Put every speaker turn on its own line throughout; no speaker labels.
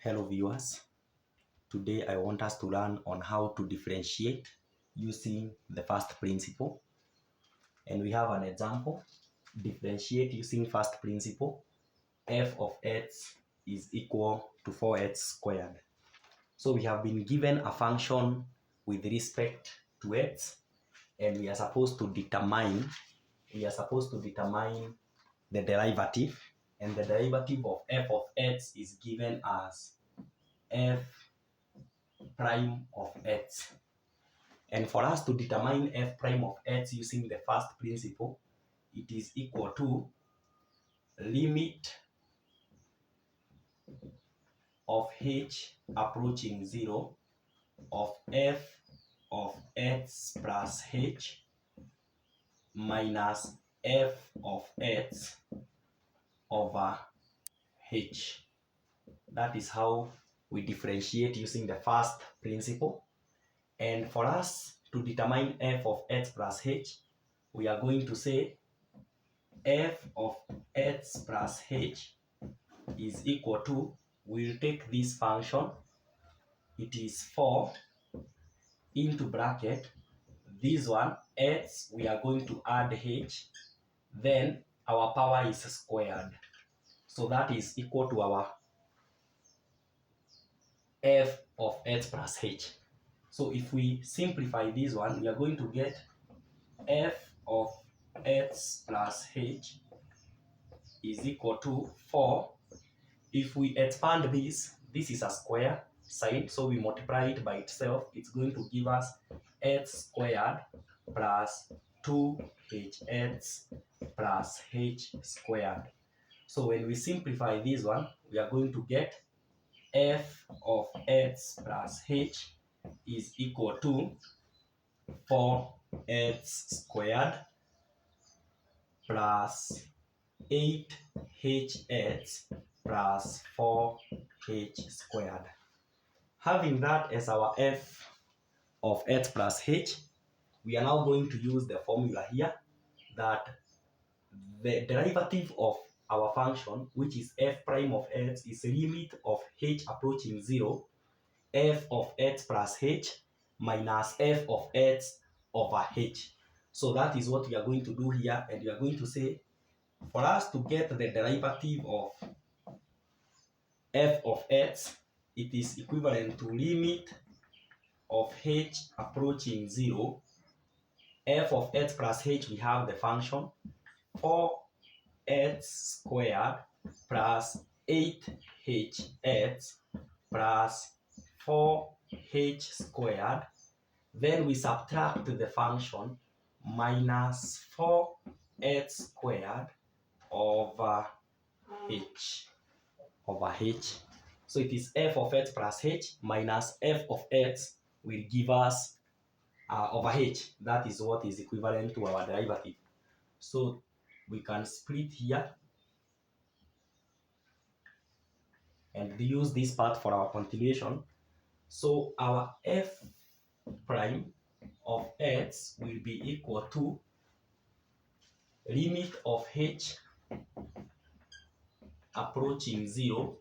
Hello viewers, today I want us to learn on how to differentiate using the first principle, and we have an example. Differentiate using first principle. F of x is equal to 4x squared. So we have been given a function with respect to x, and we are supposed to determine the derivative, and the derivative of f of x is given as f prime of x. And for us to determine f prime of x using the first principle, it is equal to limit of h approaching 0 of f of x plus h minus f of x over h. That is how we differentiate using the first principle. And for us to determine f of x plus h, we are going to say f of x plus h is equal to, we'll take this function, it is 4 into bracket, this one, x, we are going to add h, then our power is squared. So that is equal to our f of x plus h. So if we simplify this one, we are going to get f of x plus h is equal to 4. If we expand this is a square sign, so we multiply it by itself. It's going to give us x squared plus 2hx plus h squared. So when we simplify this one, we are going to get f of x plus h is equal to 4x squared plus 8hx plus 4h squared. Having that as our f of x plus h, we are now going to use the formula here that the derivative of our function, which is f prime of x, is limit of h approaching 0, f of x plus h minus f of x over h. So that is what we are going to do here, and we are going to say, for us to get the derivative of f of x, it is equivalent to limit of h approaching 0. F of x plus h, we have the function 4x squared plus 8hx plus 4h squared. Then we subtract the function minus 4x squared over h. So it is f of x plus h minus f of x will give us over h. That is what is equivalent to our derivative. So we can split here and use this part for our continuation. So our f prime of x will be equal to limit of h approaching 0.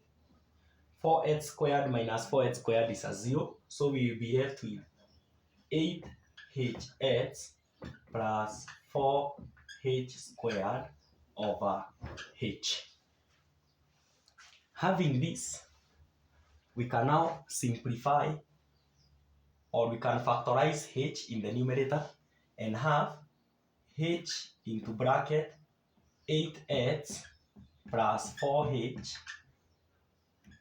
4x squared minus 4x squared is a 0. So we will be left with 8hx plus 4h squared over h. Having this, we can now simplify, or we can factorize h in the numerator and have h into bracket 8x plus 4h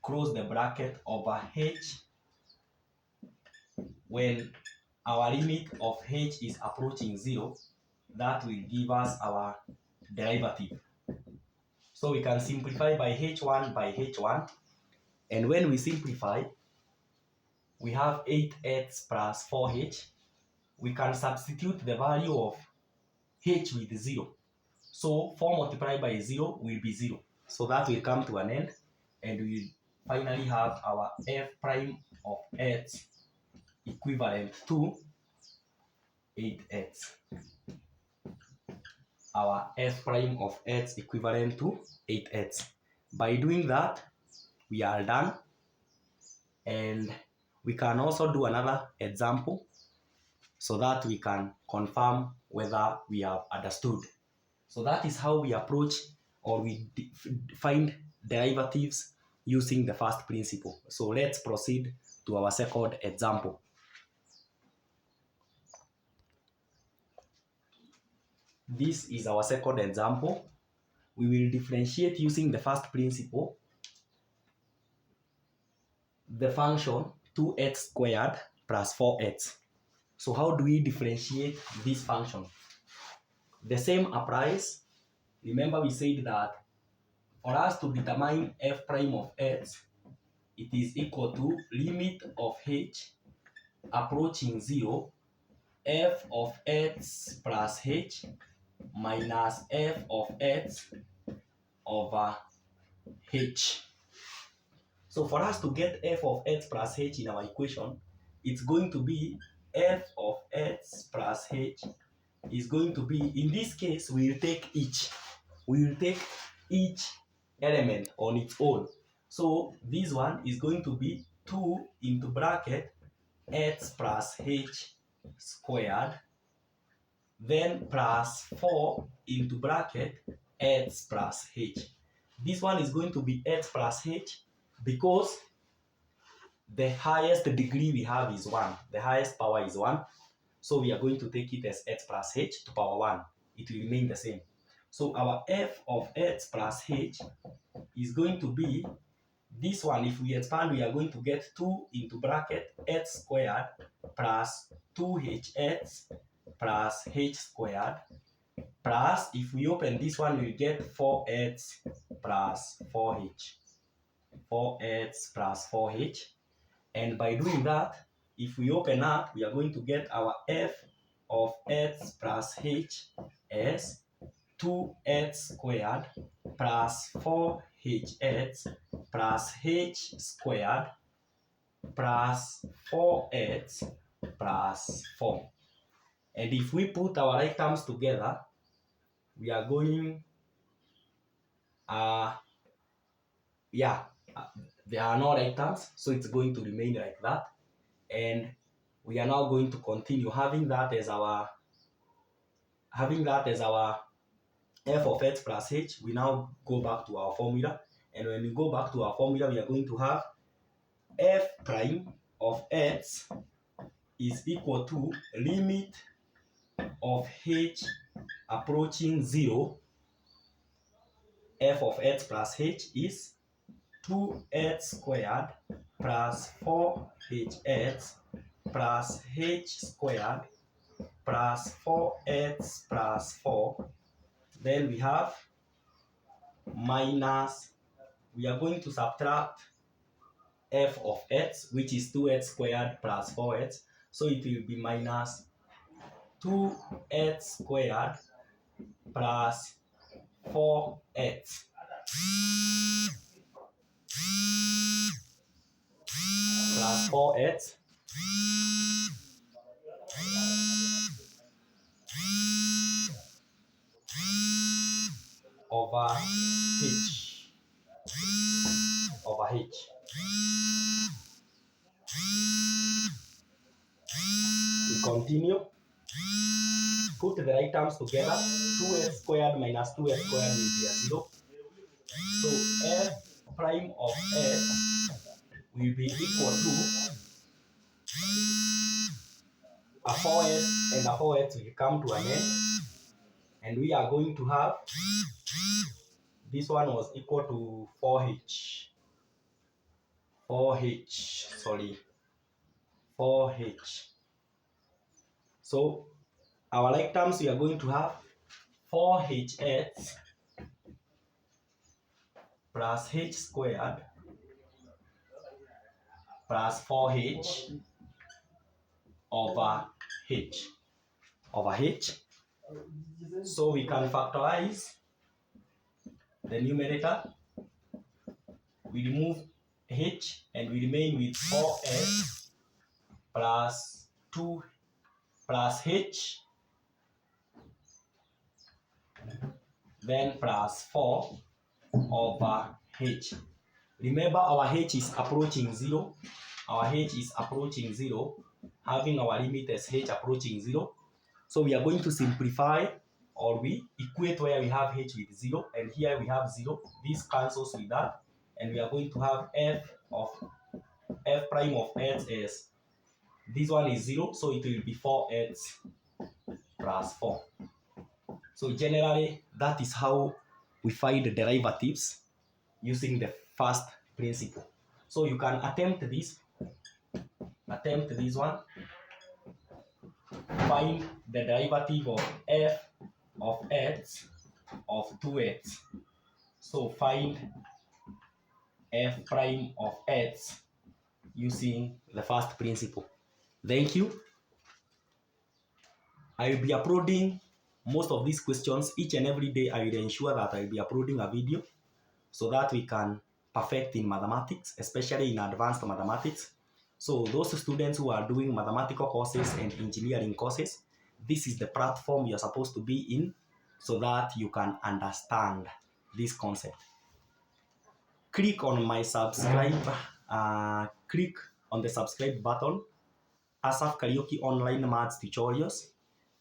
close the bracket over h when our limit of h is approaching 0. That will give us our derivative. So we can simplify by h1 by h1, and when we simplify, we have 8x plus 4h. We can substitute the value of h with 0. So 4 multiplied by 0 will be 0. So that will come to an end, and we finally have our f prime of x equivalent to 8x. Our f prime of x equivalent to 8x. By doing that, we are done. And we can also do another example so that we can confirm whether we have understood. So that is how we approach or we find derivatives using the first principle. So let's proceed to our second example. This is our second example. We will differentiate using the first principle the function 2x squared plus 4x. So how do we differentiate this function? The same applies. Remember we said that for us to determine f prime of x, it is equal to limit of h approaching 0, f of x plus h minus f of x over h. So for us to get f of x plus h in our equation, it's going to be f of x plus h is going to be, in this case, we will take each element on its own. So this one is going to be 2 into bracket x plus h squared, then plus 4 into bracket x plus h. This one is going to be x plus h because the highest degree we have is 1. The highest power is 1. So we are going to take it as x plus h to power 1. It will remain the same. So our f of x plus h is going to be this one. If we expand, we are going to get 2 into bracket x squared plus 2hx plus h squared plus, if we open this one, we get 4x plus 4h. 4x plus 4h. And by doing that, if we open up, we are going to get our f of x plus h as 2x squared plus 4hx plus h squared plus 4x plus 4. And if we put our right terms together, we are going, there are no right terms, so it's going to remain like that. And we are now going to continue having that as our f of x plus h. We now go back to our formula, and when we go back to our formula, we are going to have f prime of x is equal to limit of h approaching 0. F of x plus h is 2x squared plus 4hx plus h squared plus 4x plus 4. Then we have minus, we are going to subtract f of x, which is 2x squared plus 4x. So it will be minus 2x squared plus 4x plus 4x over h. We continue. Put the right terms together. 2x squared minus 2x squared will be a 0. So f prime of x will be equal to a 4x, and a 4x will come to an end. And we are going to have, this one was equal to 4h. 4h. So our like terms, we are going to have 4hx plus h squared plus 4h over h. So we can factorize the numerator. We remove h and we remain with 4x plus 2 plus h, then plus 4 over h. Remember, our h is approaching 0. our h is approaching 0, having our limit as h approaching 0. So we are going to simplify, or we equate where we have h with 0, and here we have 0. This cancels with that, and we are going to have f prime of x is, this one is 0, so it will be 4x plus 4. So generally, that is how we find the derivatives using the first principle. So you can attempt this one. Find the derivative of f of x of 2x. So find f prime of x using the first principle. Thank you. I will be uploading most of these questions each and every day. I will ensure that I will be uploading a video so that we can perfect in mathematics, especially in advanced mathematics. So those students who are doing mathematical courses and engineering courses, this is the platform you're supposed to be in so that you can understand this concept. Click on my subscribe, click on the subscribe button, Asaf Kariuki Online Maths Tutorials,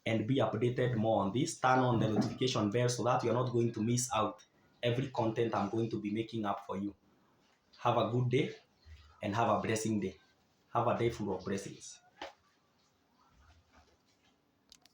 and be updated more on this. Turn on the notification bell so that you're not going to miss out every content I'm going to be making up for you. Have a good day and have a blessing day. Have a day full of blessings.